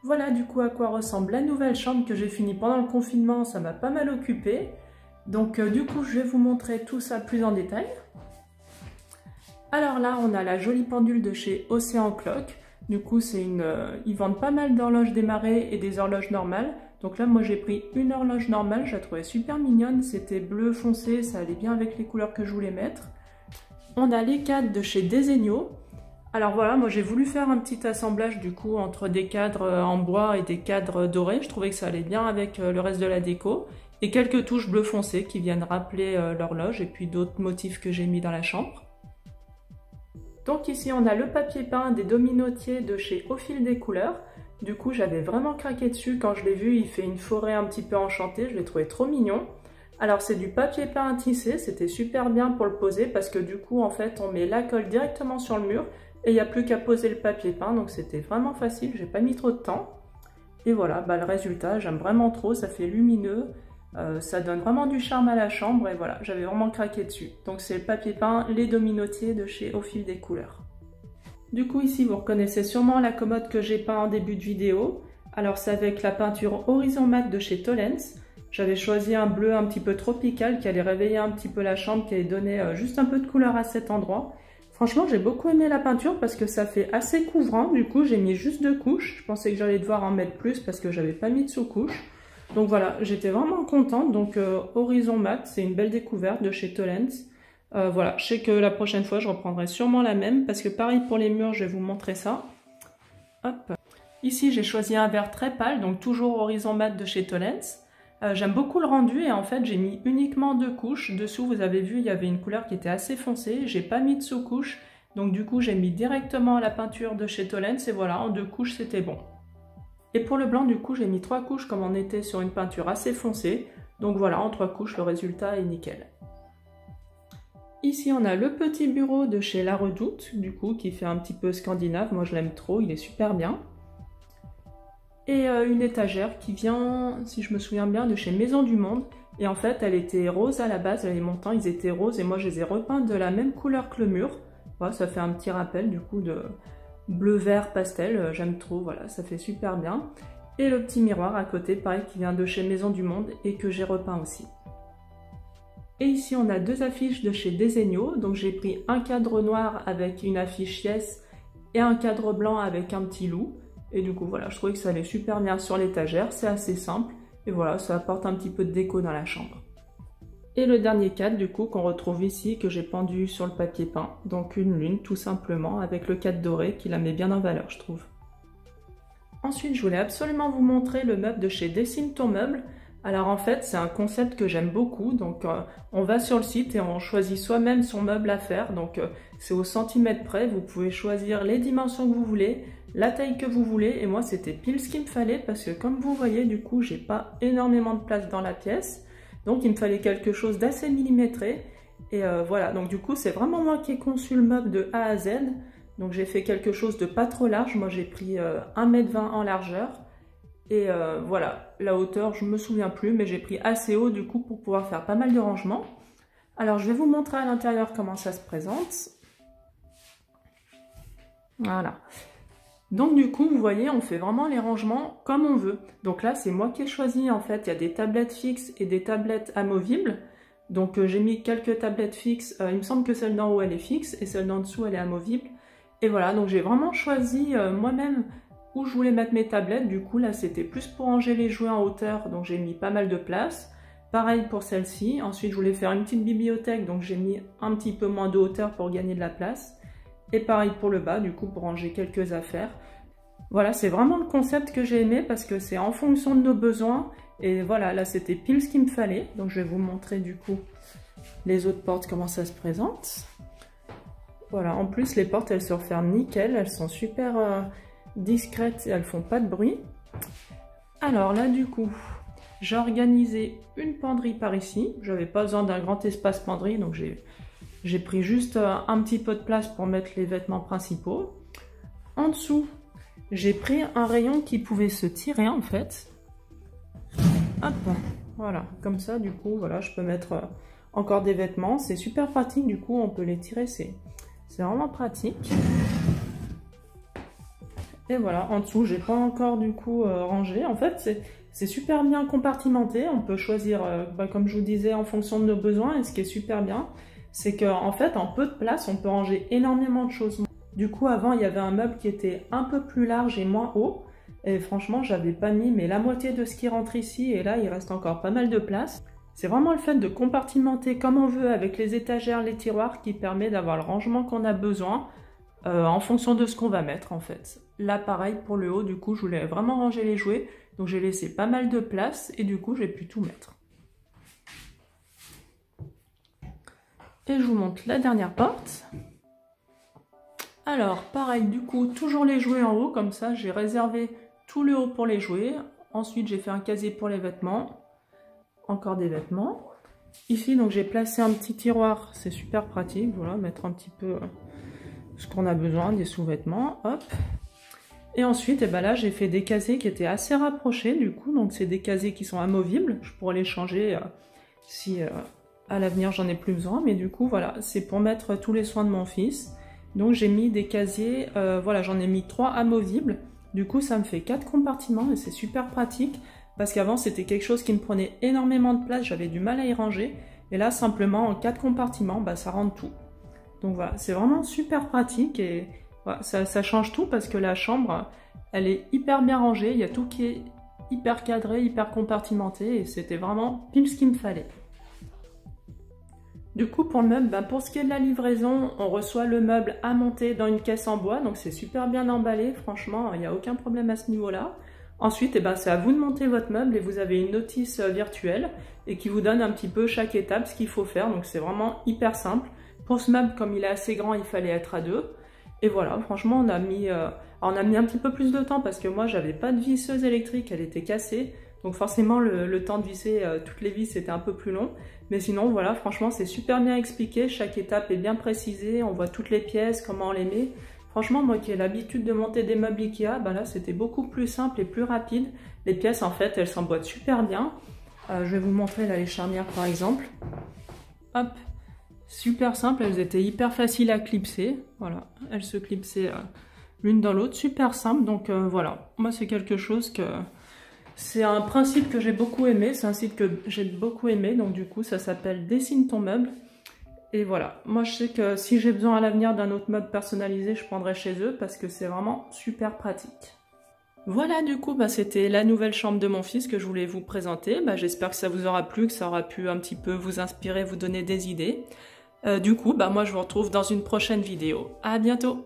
Voilà du coup à quoi ressemble la nouvelle chambre que j'ai finie pendant le confinement, ça m'a pas mal occupé. Donc du coup je vais vous montrer tout ça plus en détail. Alors là on a la jolie pendule de chez Océan Clock. Du coup ils vendent pas mal d'horloges démarrées et des horloges normales. Donc là moi j'ai pris une horloge normale, je la trouvais super mignonne, c'était bleu foncé, ça allait bien avec les couleurs que je voulais mettre. On a les cadres de chez Desenio. Alors voilà, moi j'ai voulu faire un petit assemblage du coup entre des cadres en bois et des cadres dorés. Je trouvais que ça allait bien avec le reste de la déco. Et quelques touches bleu foncé qui viennent rappeler l'horloge et puis d'autres motifs que j'ai mis dans la chambre. Donc ici on a le papier peint des dominotiers de chez Au Fil des Couleurs. Du coup, j'avais vraiment craqué dessus quand je l'ai vu. Il fait une forêt un petit peu enchantée, je l'ai trouvé trop mignon. Alors c'est du papier peint à tisser, c'était super bien pour le poser parce que du coup, en fait, on met la colle directement sur le mur et il n'y a plus qu'à poser le papier peint. Donc c'était vraiment facile, j'ai pas mis trop de temps. Et voilà, le résultat, j'aime vraiment trop, ça fait lumineux. Ça donne vraiment du charme à la chambre et voilà, j'avais vraiment craqué dessus. Donc c'est le papier peint Les Dominotiers de chez Au Fil des Couleurs. Du coup ici vous reconnaissez sûrement la commode que j'ai peint en début de vidéo. Alors c'est avec la peinture Horizon Mat de chez Tollens. J'avais choisi un bleu un petit peu tropical qui allait réveiller un petit peu la chambre, qui allait donner juste un peu de couleur à cet endroit. Franchement j'ai beaucoup aimé la peinture parce que ça fait assez couvrant, du coup j'ai mis juste 2 couches. Je pensais que j'allais devoir en mettre plus parce que j'avais pas mis de sous-couche. Donc voilà, j'étais vraiment contente. Donc Horizon Mat, c'est une belle découverte de chez Tollens. Voilà, je sais que la prochaine fois, je reprendrai sûrement la même parce que pareil pour les murs, je vais vous montrer ça. Hop. Ici, j'ai choisi un vert très pâle, donc toujours Horizon Mat de chez Tollens. J'aime beaucoup le rendu et en fait, j'ai mis uniquement 2 couches. Dessous, vous avez vu, il y avait une couleur qui était assez foncée. J'ai pas mis de sous-couche, donc du coup, j'ai mis directement la peinture de chez Tollens et voilà, en 2 couches, c'était bon. Et pour le blanc, du coup, j'ai mis 3 couches comme on était sur une peinture assez foncée. Donc voilà, en 3 couches, le résultat est nickel. Ici, on a le petit bureau de chez La Redoute, du coup, qui fait un petit peu scandinave. Moi, je l'aime trop, il est super bien. Et une étagère qui vient, si je me souviens bien, de chez Maison du Monde. Et en fait, elle était rose à la base, les montants, ils étaient roses. Et moi, je les ai repeints de la même couleur que le mur. Voilà, ça fait un petit rappel, du coup, de bleu-vert pastel. J'aime trop, voilà, ça fait super bien. Et le petit miroir à côté, pareil, qui vient de chez Maison du Monde et que j'ai repeint aussi. Et ici, on a 2 affiches de chez Desenio. Donc, j'ai pris un cadre noir avec une affiche Yes et un cadre blanc avec un petit loup. Et du coup, voilà, je trouvais que ça allait super bien sur l'étagère. C'est assez simple. Et voilà, ça apporte un petit peu de déco dans la chambre. Et le dernier cadre, du coup, qu'on retrouve ici, que j'ai pendu sur le papier peint. Donc, une lune, tout simplement, avec le cadre doré qui la met bien en valeur, je trouve. Ensuite, je voulais absolument vous montrer le meuble de chez Dessine ton meuble. Alors en fait, c'est un concept que j'aime beaucoup, donc on va sur le site et on choisit soi-même son meuble à faire, donc c'est au centimètre près, vous pouvez choisir les dimensions que vous voulez, la taille que vous voulez, et moi c'était pile ce qu'il me fallait, parce que comme vous voyez, du coup, j'ai pas énormément de place dans la pièce, donc il me fallait quelque chose d'assez millimétré, et voilà, donc du coup, c'est vraiment moi qui ai conçu le meuble de A à Z, donc j'ai fait quelque chose de pas trop large, moi j'ai pris 1,20 m en largeur, et voilà, la hauteur, je me souviens plus, mais j'ai pris assez haut du coup pour pouvoir faire pas mal de rangements. Alors je vais vous montrer à l'intérieur comment ça se présente. Voilà. Donc du coup, vous voyez, on fait vraiment les rangements comme on veut. Donc là, c'est moi qui ai choisi, en fait, il y a des tablettes fixes et des tablettes amovibles. Donc j'ai mis quelques tablettes fixes, il me semble que celle d'en haut elle est fixe et celle d'en dessous elle est amovible. Et voilà, donc j'ai vraiment choisi moi-même où je voulais mettre mes tablettes. Du coup là c'était plus pour ranger les jouets en hauteur, donc j'ai mis pas mal de place. Pareil pour celle-ci. Ensuite je voulais faire une petite bibliothèque, donc j'ai mis un petit peu moins de hauteur pour gagner de la place. Et pareil pour le bas, du coup pour ranger quelques affaires. Voilà, c'est vraiment le concept que j'ai aimé parce que c'est en fonction de nos besoins. Et voilà, là c'était pile ce qu'il me fallait. Donc je vais vous montrer du coup les autres portes, comment ça se présente. Voilà, en plus les portes elles se referment nickel, elles sont super discrètes et elles font pas de bruit. Alors là du coup, j'ai organisé une penderie par ici. J'avais pas besoin d'un grand espace penderie, donc j'ai pris juste un petit peu de place pour mettre les vêtements principaux. En dessous, j'ai pris un rayon qui pouvait se tirer en fait. Hop, voilà, comme ça du coup, voilà, je peux mettre encore des vêtements. C'est super pratique, du coup on peut les tirer, c'est vraiment pratique. Et voilà, en dessous, j'ai pas encore du coup rangé. En fait, c'est super bien compartimenté. On peut choisir, comme je vous disais, en fonction de nos besoins. Et ce qui est super bien, c'est qu'en fait, en peu de place, on peut ranger énormément de choses. Du coup, avant, il y avait un meuble qui était un peu plus large et moins haut. Et franchement, j'avais pas mis mais la moitié de ce qui rentre ici. Et là, il reste encore pas mal de place. C'est vraiment le fait de compartimenter comme on veut avec les étagères, les tiroirs qui permet d'avoir le rangement qu'on a besoin en fonction de ce qu'on va mettre en fait. Là pareil pour le haut, du coup je voulais vraiment ranger les jouets, donc j'ai laissé pas mal de place et du coup j'ai pu tout mettre. Et je vous montre la dernière porte. Alors pareil du coup, toujours les jouets en haut, comme ça j'ai réservé tout le haut pour les jouets. Ensuite, j'ai fait un casier pour les vêtements. Encore des vêtements. Ici, donc j'ai placé un petit tiroir. C'est super pratique. Voilà, mettre un petit peu ce qu'on a besoin, des sous-vêtements. Hop. Et ensuite, là, j'ai fait des casiers qui étaient assez rapprochés, du coup. Donc, c'est des casiers qui sont amovibles. Je pourrais les changer si à l'avenir, j'en ai plus besoin. Mais du coup, voilà, c'est pour mettre tous les soins de mon fils. Donc, j'ai mis des casiers, voilà, j'en ai mis 3 amovibles. Du coup, ça me fait 4 compartiments et c'est super pratique. Parce qu'avant, c'était quelque chose qui me prenait énormément de place. J'avais du mal à y ranger. Et là, simplement, en 4 compartiments, ça rentre tout. Donc, voilà, c'est vraiment super pratique et... Voilà, ça change tout parce que la chambre, elle est hyper bien rangée, il y a tout qui est hyper cadré, hyper compartimenté et c'était vraiment pile ce qu'il me fallait. Du coup pour le meuble, pour ce qui est de la livraison, on reçoit le meuble à monter dans une caisse en bois, donc c'est super bien emballé, franchement il n'y a aucun problème à ce niveau-là. Ensuite, c'est à vous de monter votre meuble et vous avez une notice virtuelle et qui vous donne un petit peu chaque étape ce qu'il faut faire, donc c'est vraiment hyper simple. Pour ce meuble, comme il est assez grand, il fallait être à 2. Et voilà, franchement, on a mis un petit peu plus de temps parce que moi, j'avais pas de visseuse électrique, elle était cassée. Donc forcément, le temps de visser toutes les vis, c'était un peu plus long. Mais sinon, voilà, franchement, c'est super bien expliqué. Chaque étape est bien précisée. On voit toutes les pièces, comment on les met. Franchement, moi qui ai l'habitude de monter des meubles Ikea, là, c'était beaucoup plus simple et plus rapide. Les pièces, en fait, elles s'emboîtent super bien. Je vais vous montrer là les charnières, par exemple. Hop! Super simple, elles étaient hyper faciles à clipser, voilà, elles se clipsaient l'une dans l'autre, super simple, donc voilà, moi c'est quelque chose que, c'est un principe que j'ai beaucoup aimé, c'est un site que j'ai beaucoup aimé, donc du coup ça s'appelle Dessine ton meuble, et voilà, moi je sais que si j'ai besoin à l'avenir d'un autre meuble personnalisé, je prendrai chez eux, parce que c'est vraiment super pratique. Voilà, du coup, c'était la nouvelle chambre de mon fils que je voulais vous présenter, j'espère que ça vous aura plu, que ça aura pu un petit peu vous inspirer, vous donner des idées. Du coup, moi je vous retrouve dans une prochaine vidéo. À bientôt!